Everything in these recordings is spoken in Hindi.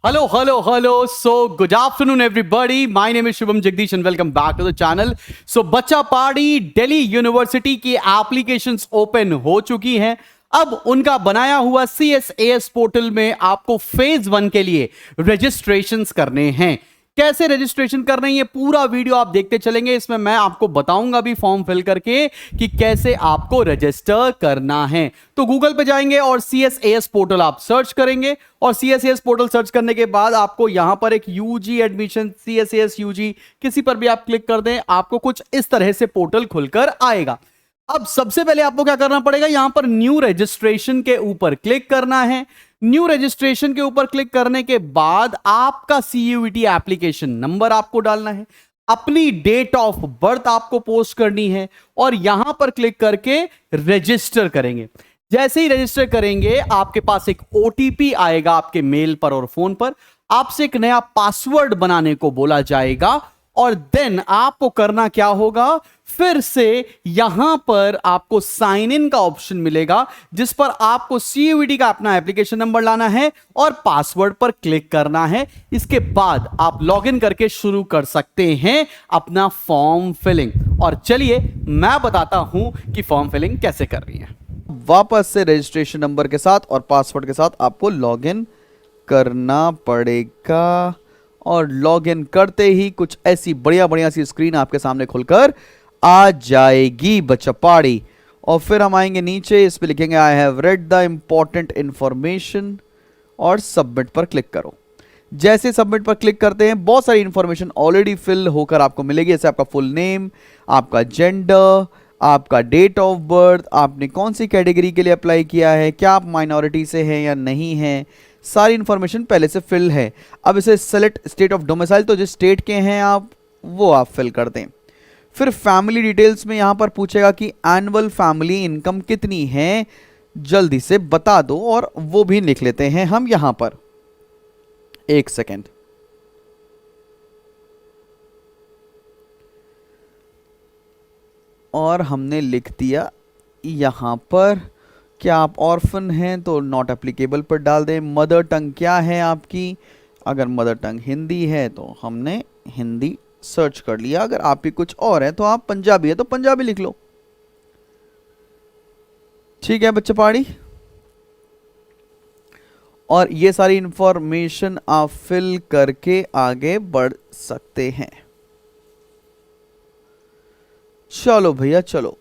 Hello, hello, hello. So, good afternoon, everybody. My name is Shubham Jagdish and welcome back to the channel. So, बच्चा पार्टी दिल्ली यूनिवर्सिटी की एप्लीकेशंस ओपन हो चुकी हैं. अब उनका बनाया हुआ CSAS पोर्टल में आपको फेज 1 के लिए रजिस्ट्रेशंस करने हैं. कैसे रजिस्ट्रेशन करना है ये पूरा वीडियो आप देखते चलेंगे. इसमें मैं आपको बताऊंगा भी फॉर्म फिल करके कि कैसे आपको रजिस्टर करना है. तो गूगल पे जाएंगे और CSAS पोर्टल आप सर्च करेंगे और CSAS पोर्टल सर्च करने के बाद आपको यहां पर एक UG एडमिशन CSAS UG किसी पर भी आप क्लिक कर दें, आपको कुछ इस तरह से पोर्टल खुलकर आएगा. अब सबसे पहले आपको क्या करना पड़ेगा, यहां पर न्यू रजिस्ट्रेशन के ऊपर क्लिक करना है. न्यू रजिस्ट्रेशन के ऊपर क्लिक करने के बाद आपका CUET एप्लीकेशन नंबर आपको डालना है, अपनी डेट ऑफ बर्थ आपको पोस्ट करनी है और यहां पर क्लिक करके रजिस्टर करेंगे. जैसे ही रजिस्टर करेंगे आपके पास एक OTP आएगा आपके मेल पर और फोन पर. आपसे एक नया पासवर्ड बनाने को बोला जाएगा और देन आपको करना क्या होगा, फिर से यहां पर आपको साइन इन का ऑप्शन मिलेगा जिस पर आपको CUET का अपना एप्लीकेशन नंबर लाना है और पासवर्ड पर क्लिक करना है. इसके बाद आप लॉगिन करके शुरू कर सकते हैं अपना फॉर्म फिलिंग. और चलिए मैं बताता हूं कि फॉर्म फिलिंग कैसे करनी है. वापस से रजिस्ट्रेशन नंबर के साथ और पासवर्ड के साथ आपको लॉगिन करना पड़ेगा और लॉगिन करते ही कुछ ऐसी बढ़िया बढ़िया सी स्क्रीन आपके सामने खुलकर आ जाएगी बच्चा पाड़ी. और फिर हम आएंगे नीचे, इस पे लिखेंगे I have read the important information और सबमिट पर क्लिक करो. जैसे सबमिट पर क्लिक करते हैं बहुत सारी इंफॉर्मेशन ऑलरेडी फिल होकर आपको मिलेगी, जैसे आपका फुल नेम, आपका जेंडर, आपका डेट ऑफ बर्थ, आपने कौन सी कैटेगरी के लिए अप्लाई किया है, क्या आप माइनॉरिटी से हैं या नहीं हैं, सारी इंफॉर्मेशन पहले से फिल है. अब इसे सेलेक्ट स्टेट ऑफ डोमिसाइल, तो जिस स्टेट के हैं आप वो आप फिल कर दें. फिर फैमिली डिटेल्स में यहां पर पूछेगा कि एनुअल फैमिली इनकम कितनी है, जल्दी से बता दो और वो भी लिख लेते हैं हम यहां पर. एक सेकेंड. और हमने लिख दिया यहां पर. क्या आप ऑर्फन हैं तो नॉट एप्लीकेबल पर डाल दें. मदर टंग क्या है आपकी, अगर मदर टंग हिंदी है तो हमने हिंदी सर्च कर लिया. अगर आपकी कुछ और है तो आप पंजाबी है तो पंजाबी लिख लो. ठीक है बच्चे पाड़ी. और ये सारी इंफॉर्मेशन आप फिल करके आगे बढ़ सकते हैं. चलो भैया चलो.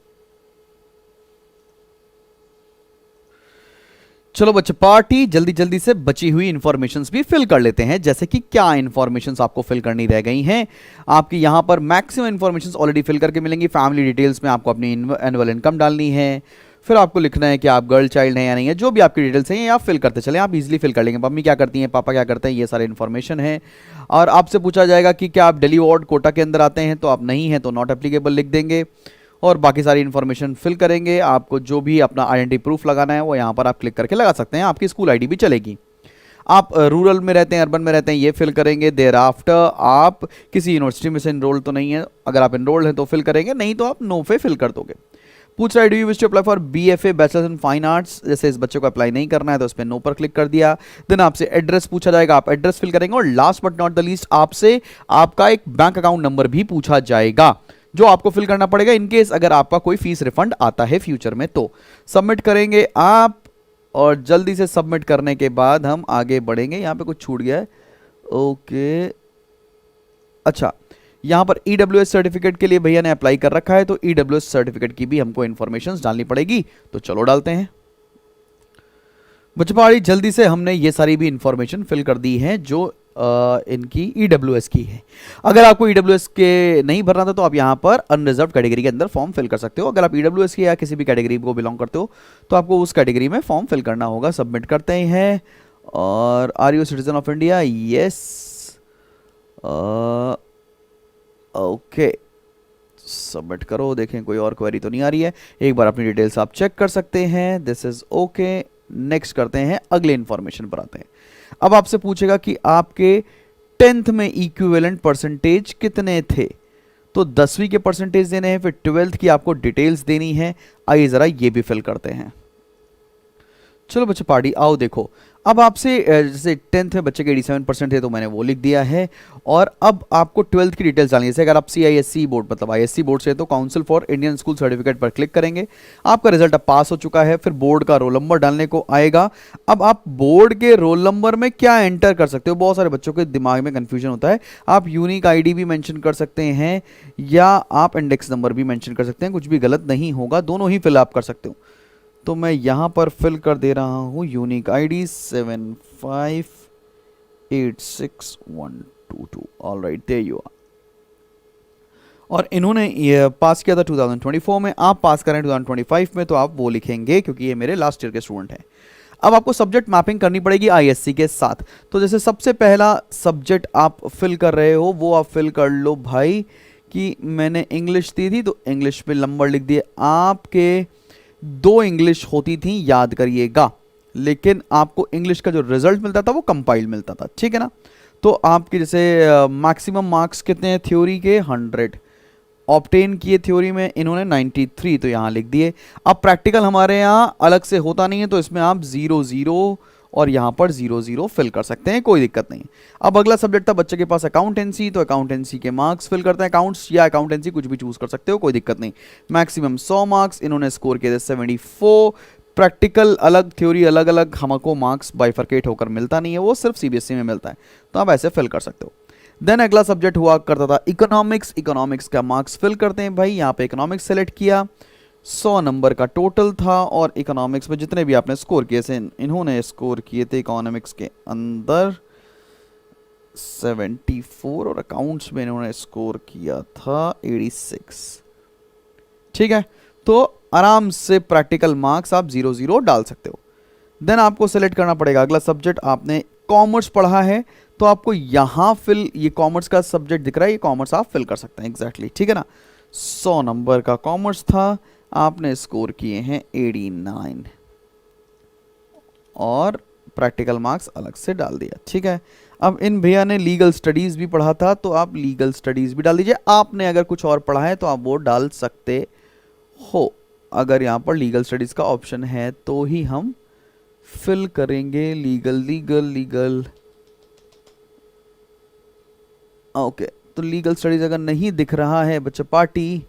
चलो बच्चे पार्टी जल्दी जल्दी से बची हुई इंफॉर्मेशंस भी फिल कर लेते हैं. जैसे कि क्या इंफॉर्मेशंस आपको फिल करनी रह गई हैं. आपकी यहां पर मैक्सिमम इंफॉर्मेशंस ऑलरेडी फिल करके मिलेंगी. फैमिली डिटेल्स में आपको अपनी एनुअल इनकम डालनी है. फिर आपको लिखना है कि आप गर्ल चाइल्ड हैं या नहीं है. जो भी आपकी डिटेल्स हैं ये आप फिल करते चलें, आप इजीली फिल कर लेंगे. मम्मी क्या करती हैं, पापा क्या करते हैं, ये सारी इन्फॉर्मेशन है. और आपसे पूछा जाएगा कि क्या आप दिल्ली वार्ड कोटा के अंदर आते हैं, तो आप नहीं हैं तो नॉट एप्लीकेबल लिख देंगे. और बाकी सारी इन्फॉर्मेशन फिल करेंगे. आपको जो भी अपना आइडेंटिटी प्रूफ लगाना है वो यहाँ पर आप क्लिक करके लगा सकते हैं. आपकी स्कूल आईडी भी चलेगी. आप रूरल में रहते हैं अर्बन में रहते हैं ये फिल करेंगे. देयर आफ्टर आप किसी यूनिवर्सिटी में से इनरोल तो नहीं है, अगर आप इनरोल्ड हैं तो फिल करेंगे, नहीं तो आप नो पे फिल कर दोगे. पूछ रहा है do you wish to apply for BFA bachelors in fine arts. जैसे इस बच्चे को अप्लाई नहीं करना है तो उस पर नो पर क्लिक कर दिया. देन आपसे एड्रेस पूछा जाएगा, आप एड्रेस फिल करेंगे. और last but not the least आपसे आपका एक बैंक अकाउंट नंबर भी पूछा जाएगा जो आपको फिल करना पड़ेगा इनकेस अगर आपका कोई फीस रिफंड आता है फ्यूचर में. तो सबमिट करेंगे आप और जल्दी से सबमिट करने के बाद हम आगे बढ़ेंगे. यहाँ पे कुछ छूट गया है. ओके अच्छा, यहाँ पर EWS सर्टिफिकेट के लिए भैया ने अप्लाई कर रखा है तो EWS सर्टिफिकेट की भी हमको इन्फॉर्मेशन डालनी पड़ेगी. तो चलो डालते हैं. बच्चों जल्दी से हमने ये सारी भी इंफॉर्मेशन फिल कर दी है जो इनकी EWS की है. अगर आपको EWS के नहीं भरना था तो आप यहाँ पर अनरिजर्व कैटेगरी के अंदर फॉर्म फिल कर सकते हो. अगर आप EWS की या किसी भी कैटेगरी को बिलोंग करते हो तो आपको उस कैटेगरी में फॉर्म फिल करना होगा. सबमिट करते हैं. और are you citizen of India, yes. Okay submit करो. देखें कोई और क्वेरी तो नहीं आ रही है. एक बार अपनी डिटेल्स आप चेक कर सकते हैं. This is okay. नेक्स्ट करते हैं, अगले इंफॉर्मेशन पर आते हैं. अब आपसे पूछेगा कि आपके 10th में इक्विवेलेंट परसेंटेज कितने थे. तो 10वीं के परसेंटेज देने हैं, फिर 12th की आपको डिटेल्स देनी है. आइए जरा ये भी फिल करते हैं. चलो बच्चे पार्टी आओ देखो. अब आपसे जैसे 10th में बच्चे के 87% थे तो मैंने वो लिख दिया है। और अब आपको 12th की डिटेल्स डालनी है। जैसे अगर आप CISC बोर्ड मतलब ISC बोर्ड से तो council for Indian school certificate पर क्लिक करेंगे, आपका रिजल्ट अब पास हो चुका है। फिर बोर्ड का रोल नंबर डालने को आएगा। अब आप बोर्ड के रोल नंबर में क्या एंटर कर सकते हो, बहुत सारे बच्चों के दिमाग में कन्फ्यूजन होता है। आप यूनिक ID भी मेंशन कर सकते हैं या आप इंडेक्स नंबर भी मेंशन कर सकते हैं, कुछ भी गलत नहीं होगा, दोनों ही फिल आप कर सकते हो। तो मैं यहाँ पर फिल कर दे रहा हूँ unique ID 7586122। Alright, there you are. और इन्होंने ये पास किया था 2024 में, आप पास करें 2025 में तो आप वो लिखेंगे क्योंकि ये मेरे लास्ट ईयर के स्टूडेंट हैं। अब आपको सब्जेक्ट मैपिंग करनी पड़ेगी ISC के साथ। तो जैसे सबसे पहला सब्जेक्ट आप फिल कर रहे हो वो आप फिल कर लो भाई कि मैंने इंग्लिश दी थी तो इंग्लिश पे नंबर लिख दिए। आपके 2 इंग्लिश होती थी, याद करिएगा, लेकिन आपको इंग्लिश का जो रिजल्ट मिलता था वो कंपाइल मिलता था, ठीक है ना। तो आपके जैसे मैक्सिमम मार्क्स कितने हैं थ्योरी के, 100 ऑब्टेन किए थ्योरी में इन्होंने 93, तो यहाँ लिख दिए। अब प्रैक्टिकल हमारे यहाँ अलग से होता नहीं है तो इसमें आप 00 और यहाँ पर 00 फिल कर सकते हैं, कोई दिक्कत नहीं। अब अगला सब्जेक्ट था बच्चे के पास अकाउंटेंसी, तो अकाउंटेंसी के मार्क्स फिल करते हैं। अकाउंट्स या अकाउंटेंसी कुछ भी चूज कर सकते हो, कोई दिक्कत नहीं। मैक्सिमम 100 मार्क्स इन्होंने स्कोर किए थे 74। प्रैक्टिकल अलग, थ्योरी अलग अलग, हमको मार्क्स बाइफरकेट होकर मिलता नहीं है, वो सिर्फ CBSE में मिलता है, तो आप ऐसे फिल कर सकते हो। देन अगला सब्जेक्ट हुआ करता था इकोनॉमिक्स। इकोनॉमिक्स का मार्क्स फिल करते हैं भाई, यहाँ पे इकोनॉमिक्स सेलेक्ट किया, 100 नंबर का टोटल था। और इकोनॉमिक्स में जितने भी आपने स्कोर किए थे, इन्होंने स्कोर किए थे इकोनॉमिक्स के अंदर 74 और अकाउंट्स में इन्होंने स्कोर किया था 86, ठीक है। तो आराम से प्रैक्टिकल मार्क्स आप 00 डाल सकते हो। देन आपको सेलेक्ट करना पड़ेगा अगला सब्जेक्ट। आपने कॉमर्स पढ़ा है तो आपको यहाँ फिल, ये कॉमर्स का सब्जेक्ट दिख रहा है, ये कॉमर्स आप फिल कर सकते हैं एग्जैक्टली, ठीक है ना। 100 नंबर का कॉमर्स था, आपने स्कोर किए हैं 89 और प्रैक्टिकल मार्क्स अलग से डाल दिया, ठीक है। अब इन भैया ने लीगल स्टडीज़ भी पढ़ा था तो आप लीगल स्टडीज़ भी डाल दीजिए। आपने अगर कुछ और पढ़ा है तो आप वो डाल सकते हो। अगर यहाँ पर लीगल स्टडीज़ का ऑप्शन है तो ही हम फिल करेंगे लीगल लीगल लीगल। ओके, तो लीगल स्टडीज़ अगर नहीं दिख रहा है बच्चा पार्टी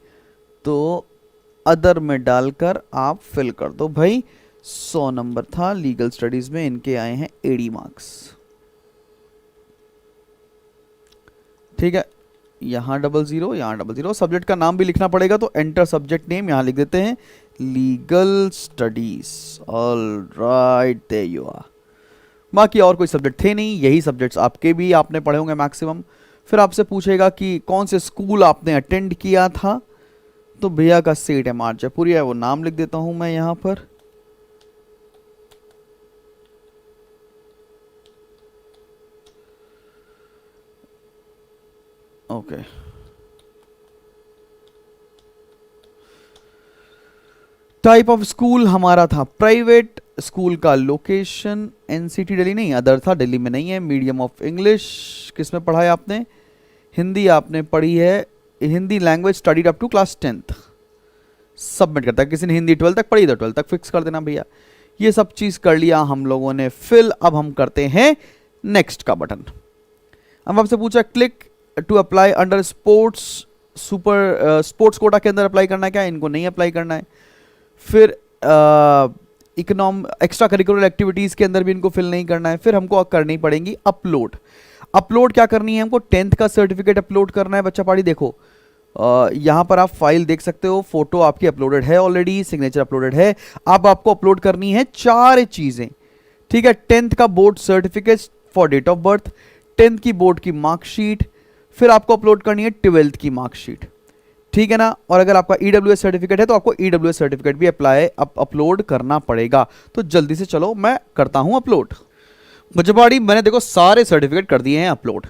तो अदर में डालकर आप फिल कर दो भाई। 100 नंबर था लीगल स्टडीज़ में, इनके आए हैं 80 मार्क्स, ठीक है। यहाँ 00, यहाँ 00। सब्जेक्ट का नाम भी लिखना पड़ेगा तो एंटर सब्जेक्ट नेम, यहाँ लिख देते हैं legal studies. Alright, there you are. बाकी और कोई सब्जेक्ट थे नहीं, यही सब्जेक्ट्स आपके भी आपने पढ़े होंगे मैक्सिमम। फिर आपसे पूछेगा कि कौन से स्कूल आपने अटेंड किया था, तो भैया का सेट है मार्चपुरी है, वो नाम लिख देता हूं मैं यहाँ पर। ओके, टाइप ऑफ स्कूल हमारा था प्राइवेट। स्कूल का लोकेशन NCT दिल्ली नहीं, अदर था, दिल्ली में नहीं है। मीडियम ऑफ इंग्लिश किस में पढ़ा है आपने, हिंदी आपने पढ़ी है, Hindi language studied up to class 10th। Submit करता है, किसी ने हिंदी 12 तक पढ़ी तो 12 तक फिक्स कर देना भैया। ये सब चीज़ कर लिया हम लोगों ने फिल। अब हम करते हैं नेक्स्ट का बटन। अब आपसे पूछा click to apply under sports, super sports quota के अंदर अप्लाई करना है क्या, इनको नहीं अप्लाई करना है। फिर एक्स्ट्रा करिकुलर एक्टिविटीज़ के अंदर भी इनको फिल नहीं करना है। फिर हमको करनी पड़ेंगी अपलोड। अपलोड क्या करनी है हमको, 10th का सर्टिफिकेट अपलोड करना है बच्चा पाड़ी। देखो यहाँ पर आप फाइल देख सकते हो, फोटो आपकी अपलोडेड है ऑलरेडी, सिग्नेचर अपलोडेड है। अब आपको अपलोड करनी है 4 चीज़ें, ठीक है। 10th का board certificate for date of birth, 10th की बोर्ड की मार्कशीट, फिर आपको अपलोड करनी है 12th की मार्कशीट, ठीक है ना। और अगर आपका EWS सर्टिफिकेट है तो आपको EWS सर्टिफिकेट भी अपलोड करना पड़ेगा। तो जल्दी से चलो मैं करता हूं अपलोड। बच्चों मैंने देखो सारे सर्टिफिकेट कर दिए हैं अपलोड।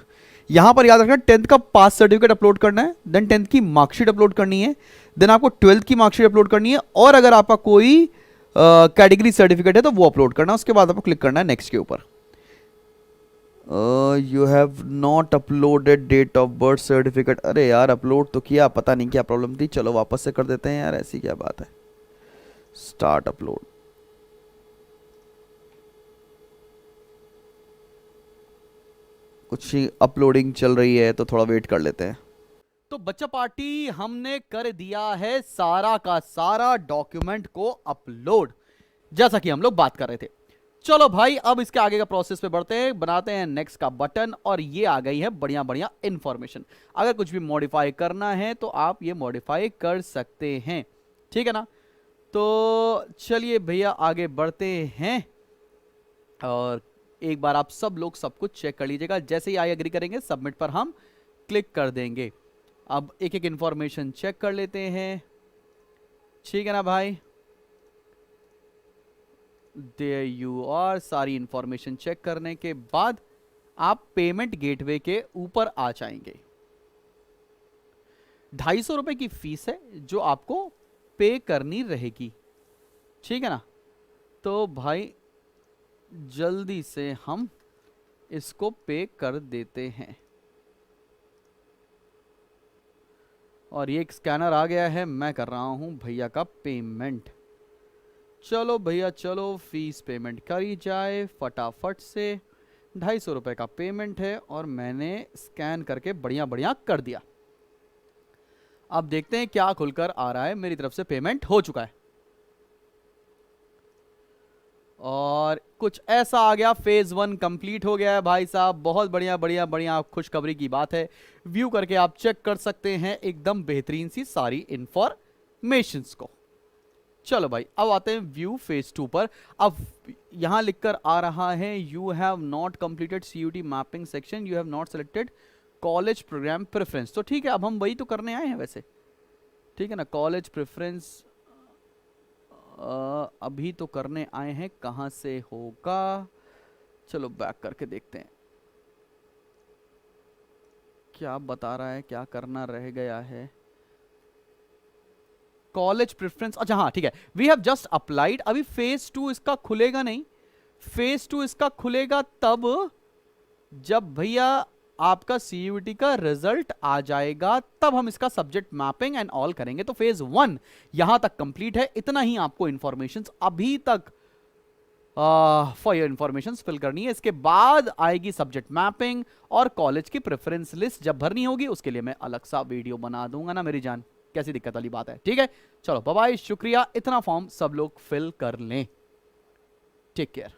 यहां पर याद रखना 10th का पास सर्टिफिकेट अपलोड करना है, देन 10th की मार्कशीट अपलोड करनी है, देन आपको 12th की मार्कशीट अपलोड करनी है, और अगर आपका कोई कैटेगरी सर्टिफिकेट है तो वो अपलोड करना है। उसके बाद आपको क्लिक करना है नेक्स्ट के ऊपर। You have not uploaded date of birth certificate. अरे यार अपलोड तो किया, पता नहीं क्या प्रॉब्लम थी, चलो वापस से कर देते हैं यार, ऐसी क्या बात है। Start upload. कुछ अपलोडिंग चल रही है तो थोड़ा वेट कर लेते हैं। तो बच्चा पार्टी हमने कर दिया है सारा का सारा डॉक्यूमेंट को अपलोड, जैसा कि हम लोग बात कर रहे थे। चलो भाई अब इसके आगे का प्रोसेस पे बढ़ते हैं, बनाते हैं नेक्स्ट का बटन, और ये आ गई है बढ़िया बढ़िया इंफॉर्मेशन। अगर कुछ भी मॉडिफाई करना है तो आप ये मॉडिफाई कर सकते हैं, ठीक है ना। तो चलिए भैया आगे बढ़ते हैं, और एक बार आप सब लोग सब कुछ चेक कर लीजिएगा। जैसे ही आई एग्री करेंगे सबमिट पर हम क्लिक कर देंगे। अब एक एक इंफॉर्मेशन चेक कर लेते हैं, ठीक है ना भाई। There you are. सारी इंफॉर्मेशन चेक करने के बाद आप पेमेंट गेटवे के ऊपर आ जाएंगे। 250 रुपए की फीस है जो आपको पे करनी रहेगी, ठीक है ना। तो भाई जल्दी से हम इसको पे कर देते हैं, और ये एक स्कैनर आ गया है, मैं कर रहा हूं भैया का पेमेंट। चलो भैया चलो, फीस पेमेंट करी जाए फटाफट से। 250 रुपए का पेमेंट है और मैंने स्कैन करके बढ़िया बढ़िया कर दिया। अब देखते हैं क्या खुलकर आ रहा है। मेरी तरफ से पेमेंट हो चुका है और कुछ ऐसा आ गया, फेज 1 कंप्लीट हो गया है भाई साहब। बहुत बढ़िया बढ़िया बढ़िया खुशखबरी की बात है। व्यू करके आप चेक कर सकते हैं एकदम बेहतरीन सी सारी इंफॉर्मेशंस को। चलो भाई अब आते हैं व्यू फेज 2 पर। अब यहां लिखकर आ रहा है you have not completed CUT mapping section, you have not selected college program preference. तो ठीक है, अब हम वही तो करने आए हैं वैसे, ठीक है ना। कॉलेज प्रेफरेंस अभी तो करने आए हैं, कहां से होगा, चलो बैक करके देखते हैं क्या बता रहा है, क्या करना रह गया है। कॉलेज प्रेफरेंस, अच्छा हाँ ठीक है, वी हैव जस्ट अप्लाइड। अभी फेज 2 इसका खुलेगा नहीं, फेज 2 इसका खुलेगा तब जब भैया आपका CUT का रिजल्ट आ जाएगा, तब हम इसका सब्जेक्ट मैपिंग एंड ऑल करेंगे। तो फेज 1 यहां तक कंप्लीट है। इतना ही आपको इंफॉर्मेशन अभी तक फॉर योर इंफॉर्मेशन फिल करनी है। इसके बाद आएगी सब्जेक्ट मैपिंग और कॉलेज की प्रेफरेंस लिस्ट जब भरनी होगी, उसके लिए मैं अलग सा वीडियो बना दूंगा ना मेरी जान, कैसी दिक्कत वाली बात है, ठीक है। चलो बाय बाय, शुक्रिया। इतना फॉर्म सब लोग फिल कर लें। Take care.